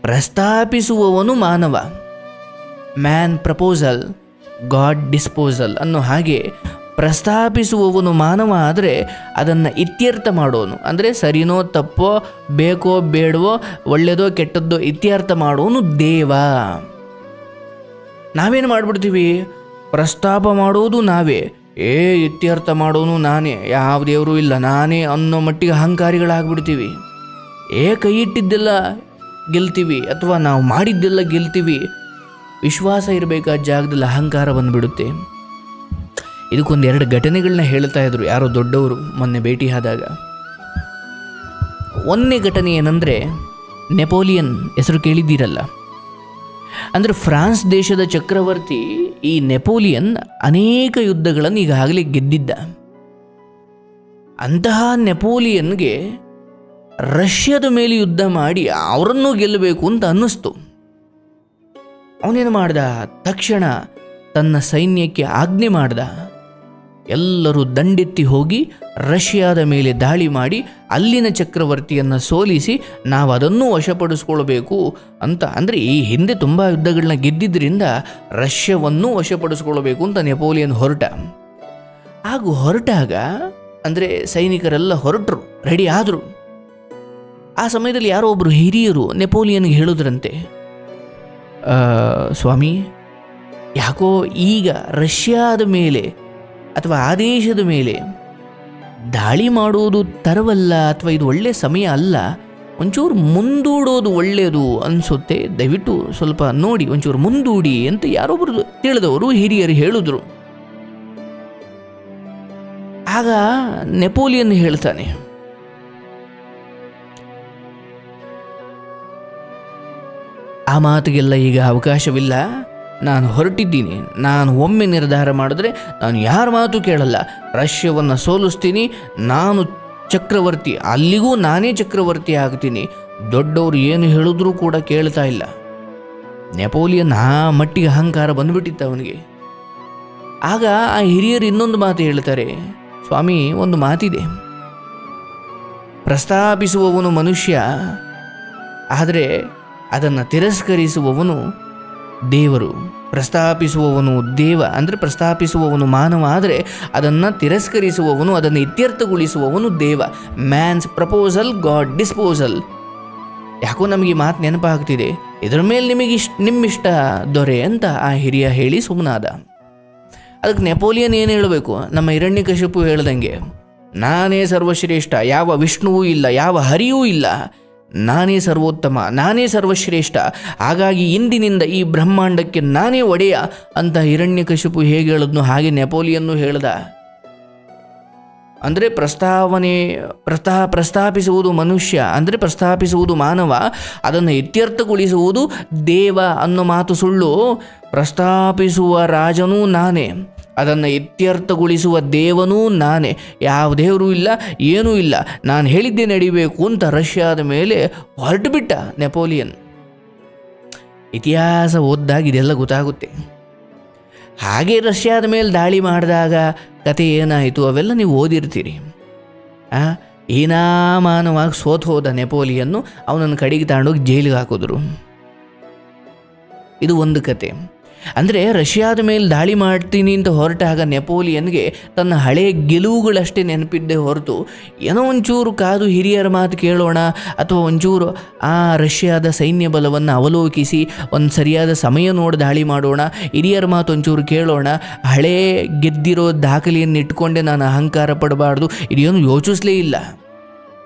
ಪ್ರಸ್ತಾಪಿಸುವವನು ಮಾನವ. Man proposal, God disposal ಅನ್ನೋ ಹಾಗೆ ಪ್ರಸ್ತಾಪಿಸುವವನು ಮಾನವ ಆದರೆ ಅದನ್ನು ಇತ್ಯರ್ಥ ಮಾಡೋನು, ಅಂದರೆ ಸರಿನೋ ತಪ್ಪೋ ಬೇಕೋ ಬೇಡವೋ ಒಳ್ಳೆಯದೋ ಕೆಟ್ಟದ್ದೋ ಇತ್ಯರ್ಥ ಮಾಡೋನು ದೇವ. ನಾವೇನು ಮಾಡಿಬಿಡ್ತೀವಿ, ಪ್ರಸ್ತಾಪ ಮಾಡೋದು ನಾವೇ, ಇತ್ಯರ್ಥ ಮಾಡೋನು ನಾನೇ, ಯಾವ ದೇವರು ಇಲ್ಲ ನಾನೇ ಅನ್ನೋ ಮಟ್ಟಿಗೆ ಅಹಂಕಾರಿಗಳಾಗ್ಬಿಡ್ತೀವಿ. ಕೈ ಇಟ್ಟಿದ್ದೆಲ್ಲ ಗೆಲ್ತೀವಿ ಅಥವಾ ನಾವು ಮಾಡಿದ್ದೆಲ್ಲ ಗೆಲ್ತೀವಿ. ವಿಶ್ವಾಸ ಇರಬೇಕಾದ ಜಾಗದಲ್ಲಿ ಅಹಂಕಾರ ಬಂದುಬಿಡುತ್ತೆ. ಇದಕ್ಕೊಂದು 2 ಘಟನೆಗಳನ್ನ ಹೇಳ್ತಾ ಇದ್ರು ಯಾರೋ ದೊಡ್ಡವರು ಮೊನ್ನೆ ಭೇಟಿಯಾದಾಗ. ಒಂದನೇ ಘಟನೆ ಏನಂದರೆ, ನೆಪೋಲಿಯನ್ ಹೆಸರು ಕೇಳಿದ್ದೀರಲ್ಲ. ಅಂದರೆ ಫ್ರಾನ್ಸ್ ದೇಶದ ಚಕ್ರವರ್ತಿ ಈ ನೆಪೋಲಿಯನ್ ಅನೇಕ ಯುದ್ಧಗಳನ್ನು ಈಗಾಗಲೇ ಗೆದ್ದಿದ್ದ. ಅಂತಹ ನೆಪೋಲಿಯನ್ಗೆ ರಷ್ಯಾದ ಮೇಲೆ ಯುದ್ಧ ಮಾಡಿ ಅವರನ್ನು ಗೆಲ್ಲಬೇಕು ಅಂತ ಅನ್ನಿಸ್ತು. ಅವನೇನು ಮಾಡ್ದ, ತಕ್ಷಣ ತನ್ನ ಸೈನ್ಯಕ್ಕೆ ಆಜ್ಞೆ ಮಾಡ್ದ, ಎಲ್ಲರೂ ದಂಡೆತ್ತಿ ಹೋಗಿ ರಷ್ಯಾದ ಮೇಲೆ ದಾಳಿ ಮಾಡಿ ಅಲ್ಲಿನ ಚಕ್ರವರ್ತಿಯನ್ನು ಸೋಲಿಸಿ ನಾವು ಅದನ್ನು ವಶಪಡಿಸ್ಕೊಳ್ಬೇಕು ಅಂತ. ಅಂದರೆ ಈ ಹಿಂದೆ ತುಂಬ ಯುದ್ಧಗಳನ್ನ ಗೆದ್ದಿದ್ದರಿಂದ ರಷ್ಯಾವನ್ನು ವಶಪಡಿಸ್ಕೊಳ್ಬೇಕು ಅಂತ ನೆಪೋಲಿಯನ್ ಹೊರಟ. ಹಾಗೂ ಹೊರಟಾಗ ಅಂದರೆ ಸೈನಿಕರೆಲ್ಲ ಹೊರಟರು, ರೆಡಿ ಆದರು. ಆ ಸಮಯದಲ್ಲಿ ಯಾರೋ ಒಬ್ಬರು ಹಿರಿಯರು ನೆಪೋಲಿಯನ್ಗೆ ಹೇಳಿದ್ರಂತೆ, ಸ್ವಾಮಿ, ಯಾಕೋ ಈಗ ರಷ್ಯಾದ ಮೇಲೆ ಅಥವಾ ಆ ದೇಶದ ಮೇಲೆ ದಾಳಿ ಮಾಡೋದು ತರವಲ್ಲ, ಅಥವಾ ಇದು ಒಳ್ಳೆಯ ಸಮಯ ಅಲ್ಲ, ಒಂಚೂರು ಮುಂದೂಡೋದು ಒಳ್ಳೆಯದು ಅನಿಸುತ್ತೆ, ದಯವಿಟ್ಟು ಸ್ವಲ್ಪ ನೋಡಿ ಒಂಚೂರು ಮುಂದೂಡಿ ಅಂತ ಯಾರೊಬ್ಬರು ತಿಳಿದವರು ಹಿರಿಯರು ಹೇಳಿದ್ರು. ಆಗ ನೆಪೋಲಿಯನ್ ಹೇಳ್ತಾನೆ, ಆ ಮಾತಿಗೆಲ್ಲ ಈಗ ಅವಕಾಶವಿಲ್ಲ, ನಾನು ಹೊರಟಿದ್ದೀನಿ. ನಾನು ಒಮ್ಮೆ ನಿರ್ಧಾರ ಮಾಡಿದ್ರೆ ನಾನು ಯಾರ ಮಾತು ಕೇಳಲ್ಲ, ರಷ್ಯಾವನ್ನು ಸೋಲಿಸ್ತೀನಿ, ನಾನು ಚಕ್ರವರ್ತಿ, ಅಲ್ಲಿಗೂ ನಾನೇ ಚಕ್ರವರ್ತಿ ಆಗ್ತೀನಿ. ದೊಡ್ಡವರು ಏನು ಹೇಳಿದ್ರೂ ಕೂಡ ಕೇಳ್ತಾ ಇಲ್ಲ. ನೆಪೋಲಿಯನ್ ಆ ಮಟ್ಟಿಗೆ ಅಹಂಕಾರ ಬಂದುಬಿಟ್ಟಿತ್ತು ಅವನಿಗೆ. ಆಗ ಆ ಹಿರಿಯರು ಇನ್ನೊಂದು ಮಾತು ಹೇಳ್ತಾರೆ, ಸ್ವಾಮಿ, ಒಂದು ಮಾತಿದೆ, ಪ್ರಸ್ತಾಪಿಸುವವನು ಮನುಷ್ಯ ಆದರೆ ಅದನ್ನು ತಿರಸ್ಕರಿಸುವವನು ದೇವರು. ಪ್ರಸ್ತಾಪಿಸುವವನು ದೇವ ಅಂದರೆ ಪ್ರಸ್ತಾಪಿಸುವವನು ಮಾನವ ಆದರೆ ಅದನ್ನು ತಿರಸ್ಕರಿಸುವವನು, ಅದನ್ನು ಇತ್ಯರ್ಥಗೊಳಿಸುವವನು ದೇವ. Man's proposal, God disposal. ಯಾಕೋ ನಮಗೆ ಮಾತು ನೆನಪಾಗ್ತಿದೆ, ಇದರ ಮೇಲೆ ನಿಮ್ಮಿಷ್ಟ ದೊರೆ ಅಂತ ಆ ಹಿರಿಯ ಹೇಳಿ ಸುಮ್ಮನಾದ. ಅದಕ್ಕೆ ನೆಪೋಲಿಯನ್ ಏನು ಹೇಳಬೇಕು, ನಮ್ಮ ಹಿರಣ್ಯಕಶಿಪು ಹೇಳ್ದಂಗೆ, ನಾನೇ ಸರ್ವಶ್ರೇಷ್ಠ, ಯಾವ ವಿಷ್ಣುವೂ ಇಲ್ಲ, ಯಾವ ಹರಿಯೂ ಇಲ್ಲ, ನಾನೇ ಸರ್ವೋತ್ತಮ, ನಾನೇ ಸರ್ವಶ್ರೇಷ್ಠ, ಹಾಗಾಗಿ ಇಂದಿನಿಂದ ಈ ಬ್ರಹ್ಮಾಂಡಕ್ಕೆ ನಾನೇ ಒಡೆಯ ಅಂತ ಹಿರಣ್ಯಕಶಿಪು ಹೇಗೆ ಹೇಳಿದ್ನು ಹಾಗೆ ನೆಪೋಲಿಯನ್ನು ಹೇಳ್ದ. ಅಂದರೆ ಪ್ರಸ್ತಾಪಿಸುವುದು ಮನುಷ್ಯ ಅಂದರೆ ಪ್ರಸ್ತಾಪಿಸುವುದು ಮಾನವ, ಅದನ್ನು ಇತ್ಯರ್ಥಗೊಳಿಸುವುದು ದೇವ ಅನ್ನೋ ಮಾತು ಸುಳ್ಳು. ಪ್ರಸ್ತಾಪಿಸುವ ರಾಜನೂ ನಾನೇ, ಅದನ್ನು ಇತ್ಯರ್ಥಗೊಳಿಸುವ ದೇವನೂ ನಾನೇ, ಯಾವ ದೇವರು ಇಲ್ಲ, ಏನೂ ಇಲ್ಲ, ನಾನು ಹೇಳಿದ್ದೇ ನಡಿಬೇಕು ಅಂತ ರಷ್ಯಾದ ಮೇಲೆ ಹೊರಟುಬಿಟ್ಟ ನೆಪೋಲಿಯನ್. ಇತಿಹಾಸ ಓದಿದಾಗ ಇದೆಲ್ಲ ಗೊತ್ತಾಗುತ್ತೆ. ಹಾಗೆ ರಷ್ಯಾದ ಮೇಲೆ ದಾಳಿ ಮಾಡಿದಾಗ ಕತೆ ಏನಾಯಿತು ಅವೆಲ್ಲ ನೀವು ಓದಿರ್ತೀರಿ. ಹೀನಾಮಾನವಾಗಿ ಸೋತು ಹೋದ ನೆಪೋಲಿಯನ್ನು ಅವನನ್ನು ಕಡೆಗೆ ತಗೊಂಡೋಗಿ ಜೈಲಿಗೆ ಹಾಕಿದ್ರು. ಇದು ಒಂದು ಕತೆ. ಅಂದರೆ ರಷ್ಯಾದ ಮೇಲೆ ದಾಳಿ ಮಾಡ್ತೀನಿ ಅಂತ ಹೊರಟಾಗ ನೆಪೋಲಿಯನ್ಗೆ ತನ್ನ ಹಳೆಯ ಗೆಲುವುಗಳಷ್ಟೇ ನೆನಪಿದ್ದೇ ಹೊರತು ಏನೋ ಒಂಚೂರು ಕಾದು ಹಿರಿಯರ ಮಾತು ಕೇಳೋಣ ಅಥವಾ ಒಂಚೂರು ಆ ರಷ್ಯಾದ ಸೈನ್ಯ ಬಲವನ್ನು ಅವಲೋಕಿಸಿ ಒಂದು ಸರಿಯಾದ ಸಮಯ ನೋಡಿ ದಾಳಿ ಮಾಡೋಣ, ಹಿರಿಯರ ಮಾತು ಒಂಚೂರು ಕೇಳೋಣ, ಹಳೇ ಗೆದ್ದಿರೋ ದಾಖಲೆಯನ್ನು ಇಟ್ಕೊಂಡೆ ನಾನು ಅಹಂಕಾರ ಪಡಬಾರ್ದು, ಇದೇನು ಯೋಚಿಸಲೇ ಇಲ್ಲ.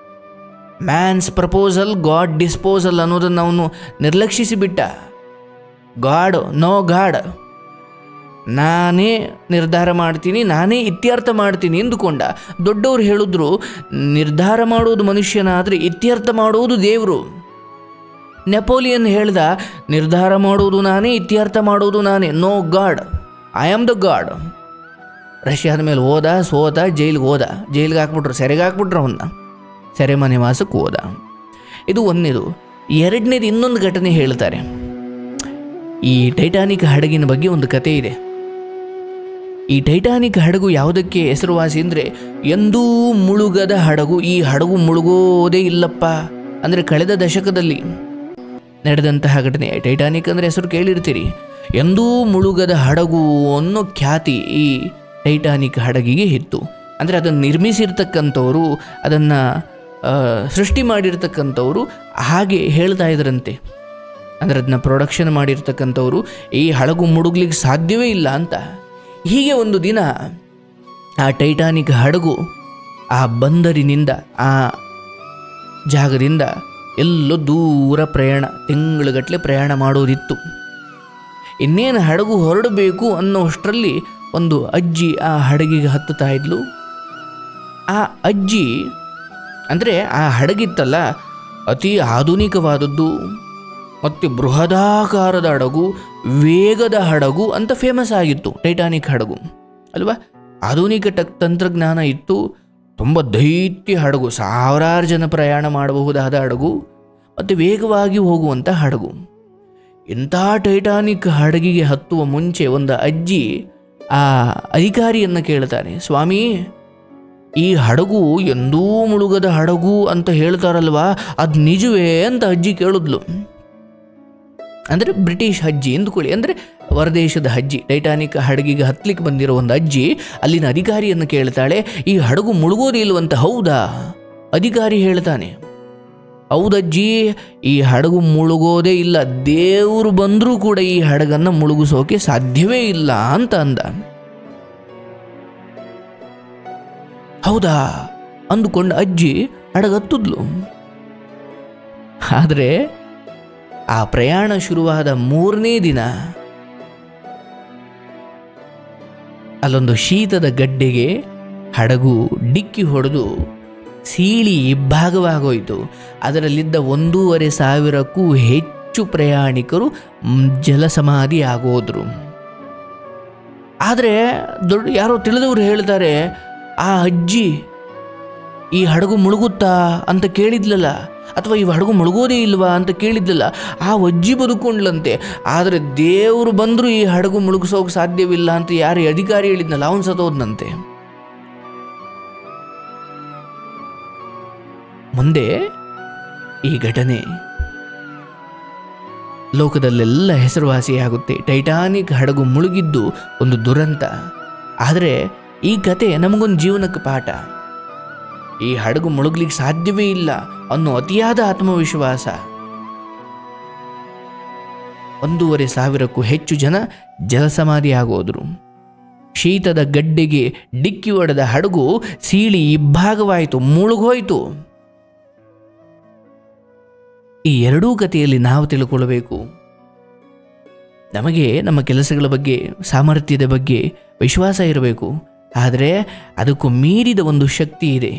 ಮ್ಯಾನ್ಸ್ ಪ್ರಪೋಸಲ್, ಗಾಡ್ ಡಿಸ್ಪೋಸಲ್ ಅನ್ನೋದನ್ನು ಅವನು ನಿರ್ಲಕ್ಷಿಸಿಬಿಟ್ಟ. ಗಾಡ್ ನೋ ಗಾಡ್, ನಾನೇ ನಿರ್ಧಾರ ಮಾಡ್ತೀನಿ, ನಾನೇ ಇತ್ಯರ್ಥ ಮಾಡ್ತೀನಿ ಎಂದುಕೊಂಡ. ದೊಡ್ಡವರು ಹೇಳಿದ್ರು, ನಿರ್ಧಾರ ಮಾಡೋದು ಮನುಷ್ಯನಾದರೆ ಇತ್ಯರ್ಥ ಮಾಡೋದು ದೇವರು. ನೆಪೋಲಿಯನ್ ಹೇಳ್ದ, ನಿರ್ಧಾರ ಮಾಡೋದು ನಾನೇ, ಇತ್ಯರ್ಥ ಮಾಡೋದು ನಾನೇ, no God, I am the God. ರಷ್ಯಾದ ಮೇಲೆ ಹೋದ, ಸೋತ, ಜೈಲಿಗೆ ಹಾಕ್ಬಿಟ್ರು, ಸೆರೆಗೆ ಹಾಕ್ಬಿಟ್ರು, ಅವನ್ನ ಸೆರೆಮನೆ ವಾಸಕ್ಕೆ ಹೋದ. ಇದು ಒಂದನೇದು. ಎರಡನೇದು ಇನ್ನೊಂದು ಘಟನೆ ಹೇಳ್ತಾರೆ. ಈ ಟೈಟಾನಿಕ್ ಹಡಗಿನ ಬಗ್ಗೆ ಒಂದು ಕತೆ ಇದೆ. ಈ ಟೈಟಾನಿಕ್ ಹಡಗು ಯಾವುದಕ್ಕೆ ಹೆಸರುವಾಸಿ ಅಂದರೆ ಎಂದೂ ಮುಳುಗದ ಹಡಗು. ಈ ಹಡಗು ಮುಳುಗೋದೇ ಇಲ್ಲಪ್ಪ. ಅಂದರೆ ಕಳೆದ ದಶಕದಲ್ಲಿ ನಡೆದಂತಹ ಘಟನೆ. ಟೈಟಾನಿಕ್ ಅಂದರೆ ಹೆಸರು ಕೇಳಿರ್ತೀರಿ. ಎಂದೂ ಮುಳುಗದ ಹಡಗು ಅನ್ನೋ ಖ್ಯಾತಿ ಈ ಟೈಟಾನಿಕ್ ಹಡಗಿಗೆ ಇತ್ತು. ಅಂದರೆ ಅದನ್ನು ನಿರ್ಮಿಸಿರ್ತಕ್ಕಂಥವರು, ಅದನ್ನು ಸೃಷ್ಟಿ ಮಾಡಿರ್ತಕ್ಕಂಥವರು ಹಾಗೆ ಹೇಳ್ತಾ ಇದ್ರಂತೆ. ಅಂದರೆ ಅದನ್ನ ಪ್ರೊಡಕ್ಷನ್ ಮಾಡಿರ್ತಕ್ಕಂಥವರು ಈ ಹಡಗು ಮುಳುಗ್ಲಿಕ್ಕೆ ಸಾಧ್ಯವೇ ಇಲ್ಲ ಅಂತ. ಹೀಗೆ ಒಂದು ದಿನ ಆ ಟೈಟಾನಿಕ್ ಹಡಗು ಆ ಬಂದರಿನಿಂದ, ಆ ಜಾಗದಿಂದ ಎಲ್ಲೋ ದೂರ ಪ್ರಯಾಣ, ತಿಂಗಳುಗಟ್ಟಲೆ ಪ್ರಯಾಣ ಮಾಡೋದಿತ್ತು. ಇನ್ನೇನು ಹಡಗು ಹೊರಡಬೇಕು ಅನ್ನೋಷ್ಟರಲ್ಲಿ ಒಂದು ಅಜ್ಜಿ ಆ ಹಡಗಿಗೆ ಹತ್ತುತ್ತಾ ಇದ್ಲು. ಆ ಅಜ್ಜಿ ಅಂದರೆ ಆ ಹಡಗಿತ್ತಲ್ಲ, ಅತಿ ಆಧುನಿಕವಾದದ್ದು ಮತ್ತು ಬೃಹದಾಕಾರದ ಹಡಗು, ವೇಗದ ಹಡಗು ಅಂತ ಫೇಮಸ್ ಆಗಿತ್ತು ಟೈಟಾನಿಕ್ ಹಡಗು ಅಲ್ವಾ. ಆಧುನಿಕ ತಂತ್ರಜ್ಞಾನ ಇತ್ತು. ತುಂಬ ದೈತ್ಯ ಹಡಗು, ಸಾವಿರಾರು ಜನ ಪ್ರಯಾಣ ಮಾಡಬಹುದಾದ ಹಡಗು ಮತ್ತು ವೇಗವಾಗಿ ಹೋಗುವಂಥ ಹಡಗು. ಇಂಥ ಟೈಟಾನಿಕ್ ಹಡಗಿಗೆ ಹತ್ತುವ ಮುಂಚೆ ಒಂದು ಅಜ್ಜಿ ಆ ಅಧಿಕಾರಿಯನ್ನು ಕೇಳ್ತಾನೆ, ಸ್ವಾಮಿ, ಈ ಹಡಗು ಎಂದೂ ಮುಳುಗದ ಹಡಗು ಅಂತ ಹೇಳ್ತಾರಲ್ವಾ, ಅದು ನಿಜವೇ ಅಂತ ಅಜ್ಜಿ ಕೇಳಿದ್ಲು. ಅಂದರೆ ಬ್ರಿಟಿಷ್ ಅಜ್ಜಿ ಎಂದುಕೊಳ್ಳಿ, ಅಂದರೆ ಹೊರದೇಶದ ಅಜ್ಜಿ. ಟೈಟಾನಿಕ್ ಹಡಗಿಗೆ ಹತ್ತಲಿಕ್ಕೆ ಬಂದಿರೋ ಒಂದು ಅಜ್ಜಿ ಅಲ್ಲಿನ ಅಧಿಕಾರಿಯನ್ನು ಕೇಳ್ತಾಳೆ, ಈ ಹಡಗು ಮುಳುಗೋದೇ ಇಲ್ವಂತ. ಹೌದಾ? ಅಧಿಕಾರಿ ಹೇಳ್ತಾನೆ, ಹೌದಜ್ಜಿ, ಈ ಹಡಗು ಮುಳುಗೋದೇ ಇಲ್ಲ. ದೇವರು ಬಂದರೂ ಕೂಡ ಈ ಹಡಗನ್ನು ಮುಳುಗಿಸೋಕೆ ಸಾಧ್ಯವೇ ಇಲ್ಲ ಅಂತ ಅಂದ. ಹೌದಾ ಅಂದುಕೊಂಡು ಅಜ್ಜಿ ಹಡಗತ್ತದ್ಲು. ಆದರೆ ಆ ಪ್ರಯಾಣ ಶುರುವಾದ 3ನೇ ದಿನ ಅಲ್ಲೊಂದು ಶೀತದ ಗಡ್ಡೆಗೆ ಹಡಗು ಡಿಕ್ಕಿ ಹೊಡೆದು ಸೀಳಿ ಇಬ್ಬಾಗವಾಗೋಯಿತು. ಅದರಲ್ಲಿದ್ದ 1,500ಕ್ಕೂ ಹೆಚ್ಚು ಪ್ರಯಾಣಿಕರು ಜಲಸಮಾಧಿ ಆಗೋದ್ರು. ಆದರೆ ಯಾರೋ ತಿಳಿದವರು ಹೇಳ್ತಾರೆ, ಆ ಅಜ್ಜಿ ಈ ಹಡಗು ಮುಳುಗುತ್ತಾ ಅಂತ ಕೇಳಿದ್ಲಲ್ಲ, ಅಥವಾ ಈ ಹಡಗು ಮುಳುಗೋದೇ ಇಲ್ವಾ ಅಂತ ಕೇಳಿದ್ಲಲ್ಲ, ಆ ಅಜ್ಜಿ ಬದುಕೊಂಡ್ಲಂತೆ. ಆದರೆ ದೇವರು ಬಂದರೂ ಈ ಹಡಗು ಮುಳುಗಿಸೋಕೆ ಸಾಧ್ಯವಿಲ್ಲ ಅಂತ ಯಾರು ಅಧಿಕಾರಿ ಹೇಳಿದ್ನಲ್ಲ, ಅವನು ಸತ್ತೋದ್ನಂತೆ. ಮುಂದೆ ಈ ಘಟನೆ ಲೋಕದಲ್ಲೆಲ್ಲ ಹೆಸರುವಾಸಿಯಾಗುತ್ತೆ. ಟೈಟಾನಿಕ್ ಹಡಗು ಮುಳುಗಿದ್ದು ಒಂದು ದುರಂತ. ಆದರೆ ಈ ಕತೆ ನಮಗೊಂದು ಜೀವನಕ್ಕೆ ಪಾಠ. ಈ ಹಡಗು ಮುಳುಗ್ಲಿಕ್ಕೆ ಸಾಧ್ಯವೇ ಇಲ್ಲ ಅನ್ನೋ ಅತಿಯಾದ ಆತ್ಮವಿಶ್ವಾಸ. 1,500ಕ್ಕೂ ಹೆಚ್ಚು ಜನ ಜಲಸಮಾಧಿ ಆಗೋದ್ರು. ಶೀತದ ಗಡ್ಡೆಗೆ ಡಿಕ್ಕಿ ಹೊಡೆದ ಹಡಗು ಸೀಳಿ ಇಬ್ಬಾಗವಾಯಿತು, ಮುಳುಗೋಯ್ತು. ಈ ಎರಡೂ ಕಥೆಯಲ್ಲಿ ನಾವು ತಿಳ್ಕೊಳ್ಬೇಕು, ನಮಗೆ ನಮ್ಮ ಕೆಲಸಗಳ ಬಗ್ಗೆ, ಸಾಮರ್ಥ್ಯದ ಬಗ್ಗೆ ವಿಶ್ವಾಸ ಇರಬೇಕು. ಆದರೆ ಅದಕ್ಕೂ ಮೀರಿದ ಒಂದು ಶಕ್ತಿ ಇದೆ,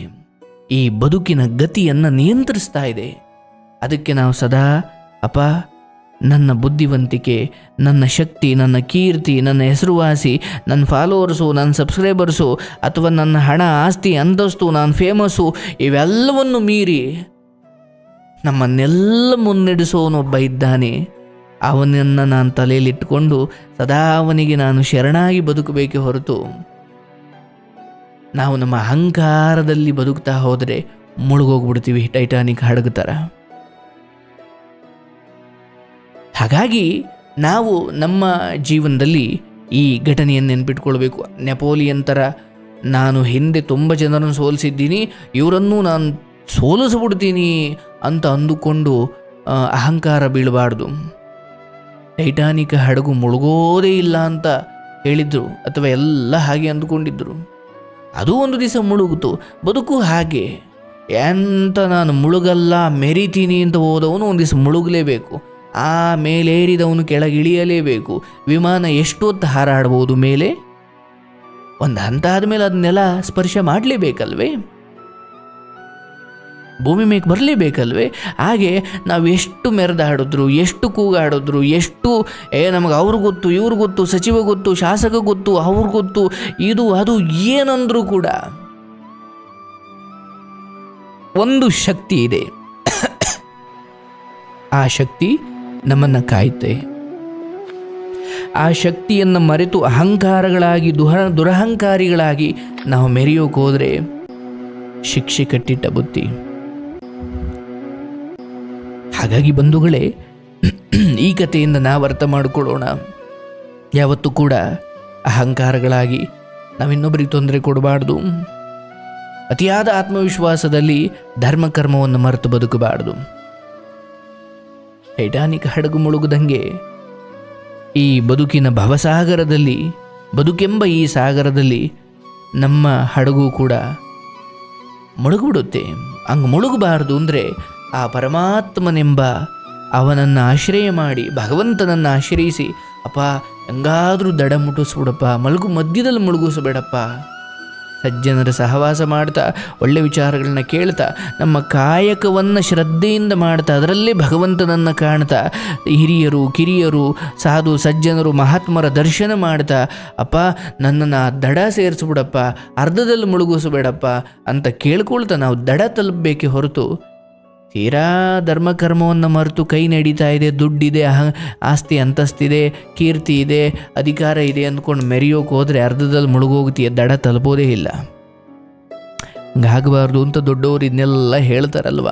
ಈ ಬದುಕಿನ ಗತಿಯನ್ನು ನಿಯಂತ್ರಿಸ್ತಾ ಇದೆ. ಅದಕ್ಕೆ ನಾವು ಸದಾ, ಅಪ್ಪ, ನನ್ನ ಬುದ್ಧಿವಂತಿಕೆ, ನನ್ನ ಶಕ್ತಿ, ನನ್ನ ಕೀರ್ತಿ, ನನ್ನ ಹೆಸರುವಾಸಿ, ನನ್ನ ಫಾಲೋವರ್ಸು, ನನ್ನ ಸಬ್ಸ್ಕ್ರೈಬರ್ಸು, ಅಥವಾ ನನ್ನ ಹಣ, ಆಸ್ತಿ, ಅಂತಸ್ತು, ನಾನು ಫೇಮಸ್ಸು, ಇವೆಲ್ಲವನ್ನು ಮೀರಿ ನಮ್ಮನ್ನೆಲ್ಲ ಮುನ್ನಡೆಸೋನೊಬ್ಬ ಇದ್ದಾನೆ. ಅವನನ್ನು ನಾನು ತಲೆಯಲ್ಲಿಟ್ಟುಕೊಂಡು ಸದಾ ಅವನಿಗೆ ನಾನು ಶರಣಾಗಿ ಬದುಕಬೇಕೆ ಹೊರತು ನಾವು ನಮ್ಮ ಅಹಂಕಾರದಲ್ಲಿ ಬದುಕ್ತಾ ಹೋದರೆ ಮುಳುಗೋಗ್ಬಿಡ್ತೀವಿ, ಟೈಟಾನಿಕ್ ಹಡಗು ಥರ. ಹಾಗಾಗಿ ನಾವು ನಮ್ಮ ಜೀವನದಲ್ಲಿ ಈ ಘಟನೆಯನ್ನು ನೆನ್ಪಿಟ್ಕೊಳ್ಬೇಕು. ನೆಪೋಲಿಯನ್ ಥರ ನಾನು ಹಿಂದೆ ತುಂಬ ಜನರನ್ನು ಸೋಲಿಸಿದ್ದೀನಿ, ಇವರನ್ನು ನಾನು ಸೋಲಿಸ್ಬಿಡ್ತೀನಿ ಅಂತ ಅಂದುಕೊಂಡು ಅಹಂಕಾರ ಬೀಳಬಾರ್ದು. ಟೈಟಾನಿಕ್ ಹಡಗು ಮುಳುಗೋದೇ ಇಲ್ಲ ಅಂತ ಹೇಳಿದ್ರು, ಅಥವಾ ಎಲ್ಲ ಹಾಗೆ ಅಂದುಕೊಂಡಿದ್ದರು. ಅದು ಒಂದು ದಿವಸ ಮುಳುಗಿತು. ಬದುಕು ಹಾಗೆ. ಎಂತ ನಾನು ಮುಳುಗಲ್ಲ, ಮೆರಿತೀನಿ ಅಂತ ಹೋದವನು ಒಂದು ದಿವಸ ಮುಳುಗಲೇಬೇಕು. ಆ ಮೇಲೇರಿದವನು ಕೆಳಗಿಳಿಯಲೇಬೇಕು. ವಿಮಾನ ಎಷ್ಟೊತ್ತು ಹಾರಾಡ್ಬೋದು ಮೇಲೆ? ಒಂದು ಹಂತ ಆದಮೇಲೆ ಅದನ್ನೆಲ್ಲ ಸ್ಪರ್ಶ ಮಾಡಲೇಬೇಕಲ್ವೇ? ಭೂಮಿ ಮೇಲೆ ಬರಲೇಬೇಕಲ್ವೇ? ಹಾಗೆ ನಾವು ಎಷ್ಟು ಮೆರೆದಾಡಿದ್ರು, ಎಷ್ಟು ಕೂಗಾಡಿದ್ರು, ಎಷ್ಟು ನಮಗೆ ಅವ್ರು ಗೊತ್ತು, ಇವ್ರು ಗೊತ್ತು, ಸಚಿವ ಗೊತ್ತು, ಶಾಸಕ ಗೊತ್ತು, ಅವ್ರು ಗೊತ್ತು, ಇದು ಅದು ಏನಂದ್ರೂ ಕೂಡ ಒಂದು ಶಕ್ತಿ ಇದೆ. ಆ ಶಕ್ತಿ ನಮ್ಮನ್ನು ಕಾಯುತ್ತೆ. ಆ ಶಕ್ತಿಯನ್ನು ಮರೆತು ಅಹಂಕಾರಗಳಾಗಿ, ದುರಹಂಕಾರಿಗಳಾಗಿ ನಾವು ಮೆರೆಯೋಕೆ ಹೋದರೆ ಶಿಕ್ಷೆ ಕಟ್ಟಿಟ್ಟ ಬುತ್ತಿ. ಹಾಗಾಗಿ ಬಂಧುಗಳೇ, ಈ ಕಥೆಯಿಂದ ನಾವು ಅರ್ಥ ಮಾಡಿಕೊಳ್ಳೋಣ, ಯಾವತ್ತೂ ಕೂಡ ಅಹಂಕಾರಗಳಾಗಿ ನಾವಿನ್ನೊಬ್ಬರಿಗೆ ತೊಂದರೆ ಕೊಡಬಾರ್ದು. ಅತಿಯಾದ ಆತ್ಮವಿಶ್ವಾಸದಲ್ಲಿ ಧರ್ಮಕರ್ಮವನ್ನು ಮರೆತು ಬದುಕಬಾರ್ದು. ಟೈಟಾನಿಕ್ ಹಡಗು ಮುಳುಗದಂಗೆ ಈ ಬದುಕಿನ ಭವಸಾಗರದಲ್ಲಿ, ಬದುಕೆಂಬ ಈ ಸಾಗರದಲ್ಲಿ ನಮ್ಮ ಹಡಗು ಕೂಡ ಮುಳುಗಿಬಿಡುತ್ತೆ. ಹಂಗೆ ಮುಳುಗಬಾರ್ದು ಅಂದರೆ ಆ ಪರಮಾತ್ಮನೆಂಬ ಅವನನ್ನು ಆಶ್ರಯ ಮಾಡಿ, ಭಗವಂತನನ್ನು ಆಶ್ರಯಿಸಿ, ಅಪ್ಪ ಹೆಂಗಾದರೂ ದಡ ಮುಟ್ಟಿಸ್ಬಿಡಪ್ಪ, ಮಧ್ಯದಲ್ಲಿ ಮುಳುಗಿಸ್ಬೇಡಪ್ಪ. ಸಜ್ಜನರ ಸಹವಾಸ ಮಾಡ್ತಾ, ಒಳ್ಳೆ ವಿಚಾರಗಳನ್ನ ಕೇಳ್ತಾ, ನಮ್ಮ ಕಾಯಕವನ್ನು ಶ್ರದ್ಧೆಯಿಂದ ಮಾಡ್ತಾ, ಅದರಲ್ಲೇ ಭಗವಂತನನ್ನು ಕಾಣ್ತಾ, ಹಿರಿಯರು ಕಿರಿಯರು ಸಾಧು ಸಜ್ಜನರು ಮಹಾತ್ಮರ ದರ್ಶನ ಮಾಡ್ತಾ, ಅಪ್ಪ ನನ್ನನ್ನು ದಡ ಸೇರಿಸ್ಬಿಡಪ್ಪ, ಅರ್ಧದಲ್ಲಿ ಮುಳುಗಿಸ್ಬೇಡಪ್ಪ ಅಂತ ಕೇಳ್ಕೊಳ್ತಾ ನಾವು ದಡ ತಲುಪಬೇಕೆ ಹೊರತು ತೀರಾ ಧರ್ಮಕರ್ಮವನ್ನು ಮರೆತು ಕೈ ನಡೀತಾ ಇದೆ, ದುಡ್ಡಿದೆ, ಆಸ್ತಿ ಅಂತಸ್ತಿದೆ, ಕೀರ್ತಿ ಇದೆ, ಅಧಿಕಾರ ಇದೆ ಅಂದ್ಕೊಂಡು ಮೆರೆಯೋಕೆ ಹೋದರೆ ಅರ್ಧದಲ್ಲಿ ಮುಳುಗೋಗ್ತೀಯ, ದಡ ತಲುಪೋದೇ ಇಲ್ಲ. ಹಂಗಾಗಬಾರ್ದು ಅಂತ ದೊಡ್ಡವರು ಇದನ್ನೆಲ್ಲ ಹೇಳ್ತಾರಲ್ವ.